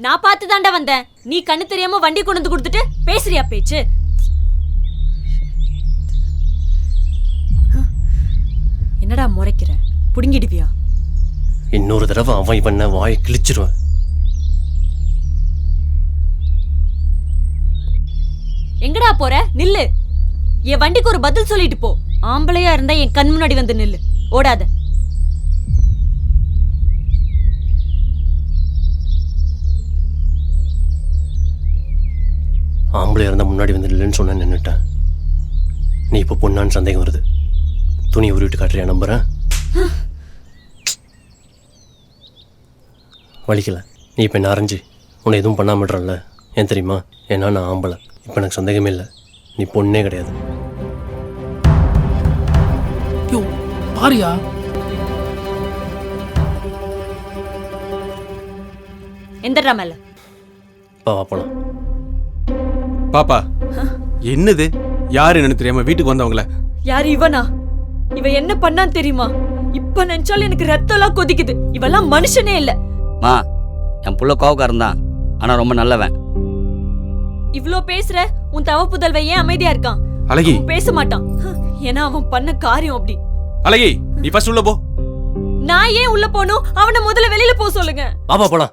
நான் பார்த்து தாண்டா வந்தேன். நீ கண்ணு தெரியாம வண்டி கொண்டு வந்து கொடுத்துட்டு பேசுறியா பேச்சு? என்னடா முறைக்கிற? புடுங்கிடுவியா? இன்னொரு தடவை அவன் இவன் வாயை கிழிச்சிருவேன். எங்கடா போற? நில்லு. என் வண்டிக்கு ஒரு பதில் சொல்லிட்டு போ. ஆம்பளையா இருந்தா என் கண் முன்னாடி வந்து நில்லு. ஓடாத. ஆம்பளையா இருந்தா முன்னாடி வந்து இல்லைன்னு சொன்ன நின்னுட்டேன். நீ இப்போ பொண்ணான்னு சந்தேகம் வருது. துணி உருவிட்டு காட்டுறியா? நம்புறேன். வலிக்கல. நீ இப்போ என்ன அரைஞ்சி உன்னை எதுவும் பண்ணாமட்றல. ஏன் தெரியுமா? ஏன்னா நான் ஆம்பளை. இப்போ எனக்கு சந்தேகமே இல்லை. நீ பொண்ணே கிடையாது. பாரியா எந்தடா மேல? வா போலாம். பாப்பா என்னது? யாரு என்னன்னு தெரியாம வீட்டுக்கு வந்தவங்கள? யாரு இவனா? இவ என்ன பண்ணான்னு தெரியுமா? இப்ப நினைச்சாலும் எனக்கு ரத்தம்லாம் கொதிக்குது. இவெல்லாம் மனுஷனே இல்ல. மா, என் புள்ள கோவக்காரன் தான், ஆனா ரொம்ப நல்லவன். இவ்ளோ பேசுற உன் தவ புதல்வ ஏன் அமைதியா இருக்கான்? அழகி பேச மாட்டான். ஏன்னா அவன் பண்ண காரியம் அப்படி. அழகி, நீ ஃபர்ஸ்ட் உள்ள போ. நான் ஏன் உள்ள போனும்? அவனை முதல்ல வெளியில போக சொல்லுங்க. வா போலாம்.